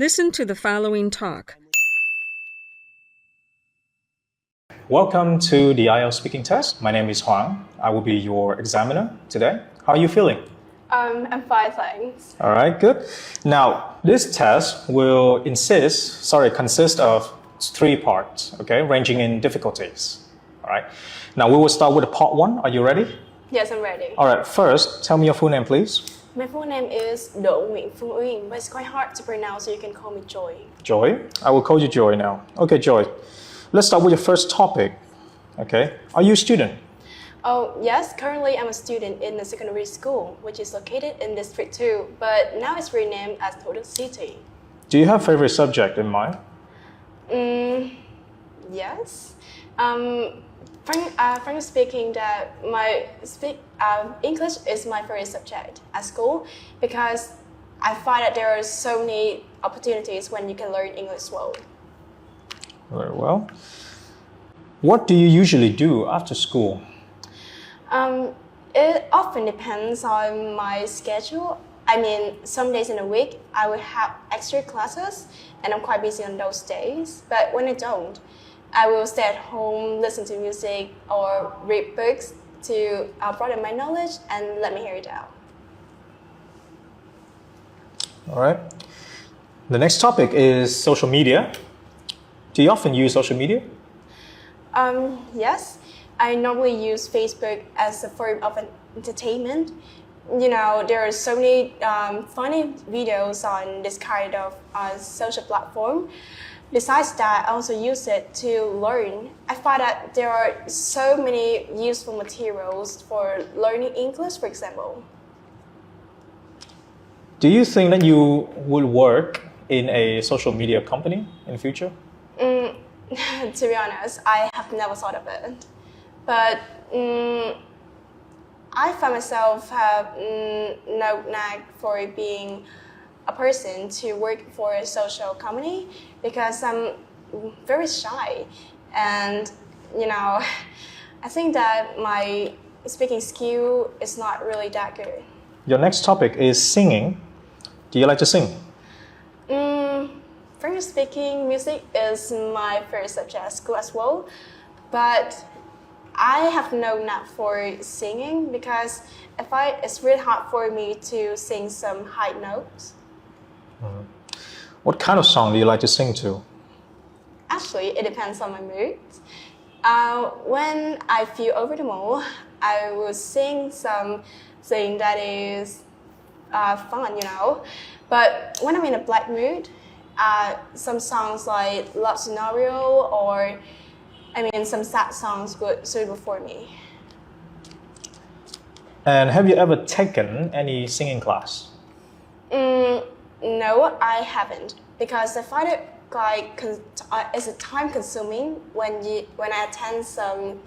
Listen to the following talk. Welcome to the IELTS Speaking Test. My name is Huang. I will be your examiner today. How are you feeling? I'm fine, thanks. All right, good. Now, this test will consist of 3 parts, okay, ranging in difficulties. All right. Now, we will start with part 1. Are you ready? Yes, I'm ready. All right, first, tell me your full name, please. My full name is Đỗ Nguyễn Phương Uyên, but it's quite hard to pronounce, so you can call me Joy. Joy. I will call you Joy now. Okay, Joy. Let's start with your first topic. Okay. Are you a student? Oh, yes. Currently, I'm a student in a secondary school, which is located in District 2, but now it's renamed as Thủ Đức City. Do you have a favorite subject in mind? Yes. Frankly speaking, that English is my favorite subject at school because I find that there are so many opportunities when you can learn English well. Very well. What do you usually do after school? It often depends on my schedule. I mean, some days in a week I will have extra classes and I'm quite busy on those days. But when I don't, I will stay at home, listen to music or read books to broaden my knowledge and let me hear it out. All right. The next topic is social media. Do you often use social media? Yes. I normally use Facebook as a form of entertainment. You know, there are so many funny videos on this kind of social platform. Besides that, I also use it to learn. I find that there are so many useful materials for learning English, for example. Do you think that you will work in a social media company in the future? To be honest, I have never thought of it. But I find myself have no knack for being a person to work for a social company because I'm very shy. And, you know, I think that my speaking skill is not really that good. Your next topic is singing. Do you like to sing? Frankly speaking, music is my favorite subject at school as well. But I have no knack for singing because it's really hard for me to sing some high notes. What kind of song do you like to sing to? Actually, it depends on my mood. When I feel over the mood, I will sing something that is fun, you know. But when I'm in a black mood, some songs like Love Scenario or some sad songs would suitable for me. And have you ever taken any singing class? No, I haven't because I find it like it's a time consuming when I attend some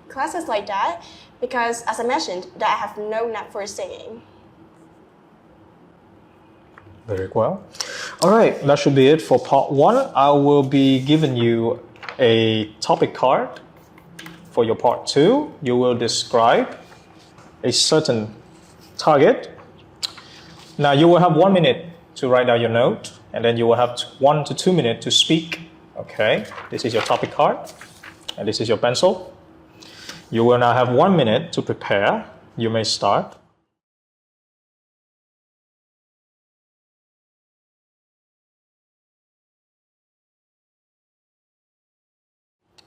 classes like that because, as I mentioned, that I have no knack for singing. Very well. All right, that should be it for part 1. I will be giving you a topic card. For your part 2, you will describe a certain target. Now you will have 1 minute to write down your note, and then you will have 1 to 2 minutes to speak. Okay, this is your topic card, and this is your pencil. You will now have 1 minute to prepare. You may start.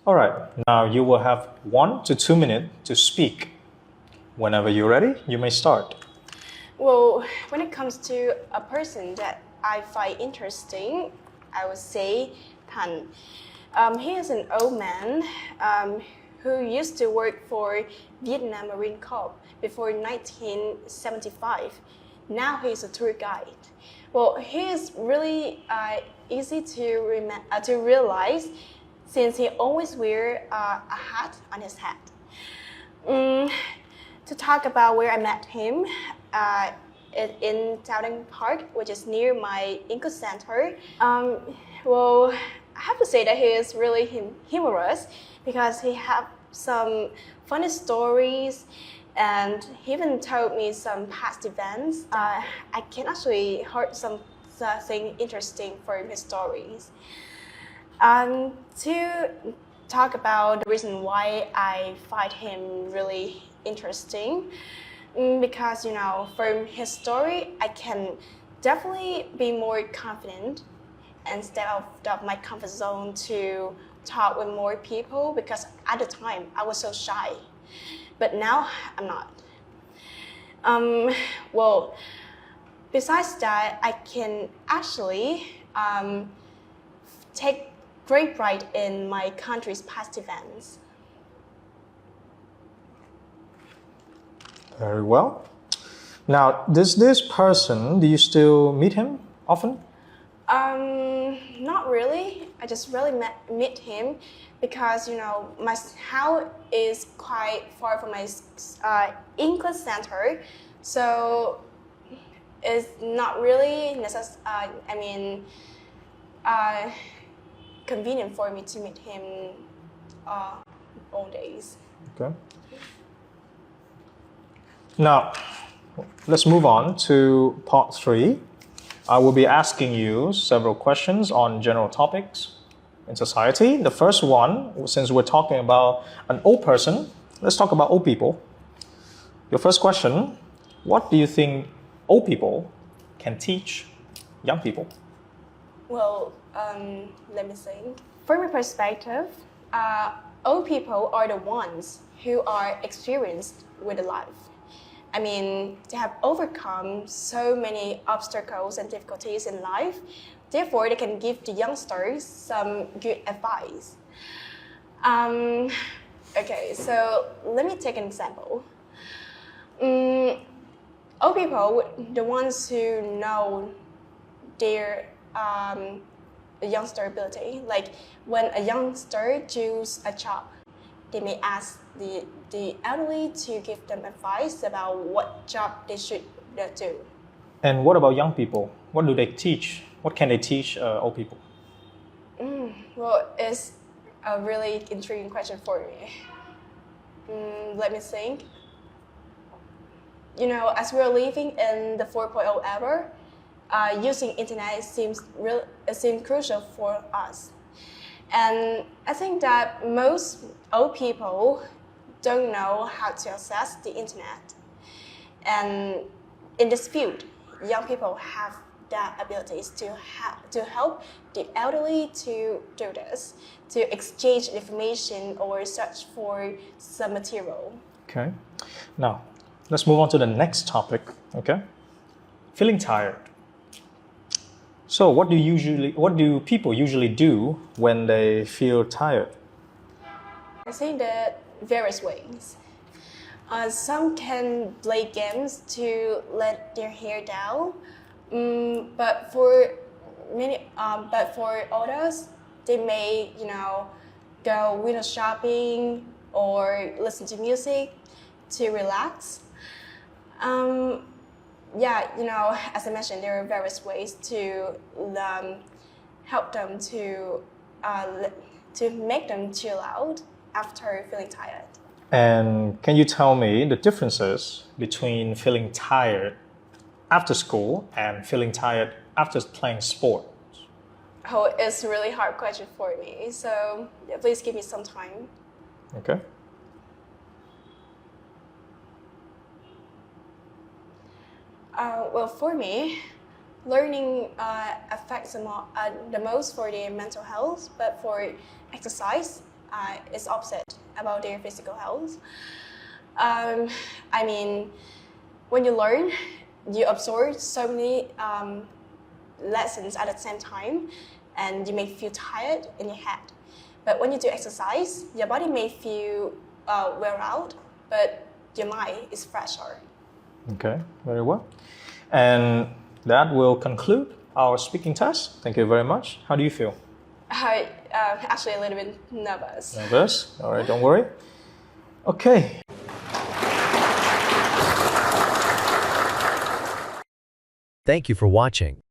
All right, now you will have 1 to 2 minutes to speak. Whenever you're ready, you may start. Well, when it comes to a person that I find interesting, I would say Thành. He is an old man who used to work for Vietnam Marine Corps before 1975. Now he is a tour guide. Well, he is really easy to realize since he always wears a hat on his head. To talk about where I met him, in Đăng Park, which is near my English center. Well, I have to say that he is really humorous because he have some funny stories and he even told me some past events. I can actually heard some something interesting from his stories. To talk about the reason why I find him really interesting, because from his story I can definitely be more confident and step out of my comfort zone to talk with more people, because at the time I was so shy, but now I'm not. Well, besides that, I can actually take great pride in my country's past events. Very well. Now, do you still meet him often? Not really. I just really meet him because my house is quite far from my English center, so it's not really convenient for me to meet him all days. Okay. Now, let's move on to part 3. I will be asking you several questions on general topics in society. The first one, since we're talking about an old person, let's talk about old people. Your first question, what do you think old people can teach young people? Well, let me think. From my perspective, old people are the ones who are experienced with life. I mean, they have overcome so many obstacles and difficulties in life. Therefore, they can give the youngsters some good advice. Okay, so let me take an example. Old people, the ones who know their youngster ability, like when a youngster chooses a job, they may ask the elderly to give them advice about what job they should do. And what about young people? What do they teach? What can they teach old people? Well, it's a really intriguing question for me. Let me think. As we're living in the 4.0 era, using internet seems crucial for us. And I think that most old people don't know how to access the internet. And in this field, young people have the abilities to help the elderly to do this, to exchange information or search for some material. Okay. Now, let's move on to the next topic. Okay. Feeling tired. So, what do people usually do when they feel tired? I think that various ways. Some can play games to let their hair down, but for others, they may go window shopping or listen to music to relax. As I mentioned, there are various ways to help them to make them chill out after feeling tired. And can you tell me the differences between feeling tired after school and feeling tired after playing sports? Oh, it's a really hard question for me, so please give me some time. Okay. Well, for me, learning affects the most for their mental health, but for exercise, it's opposite about their physical health. When you learn, you absorb so many lessons at the same time, and you may feel tired in your head. But when you do exercise, your body may feel wear out, but your mind is fresher. Okay, very well. And that will conclude our speaking test. Thank you very much. How do you feel? Actually a little bit nervous. Nervous? All right, don't worry. Okay. Thank you for watching.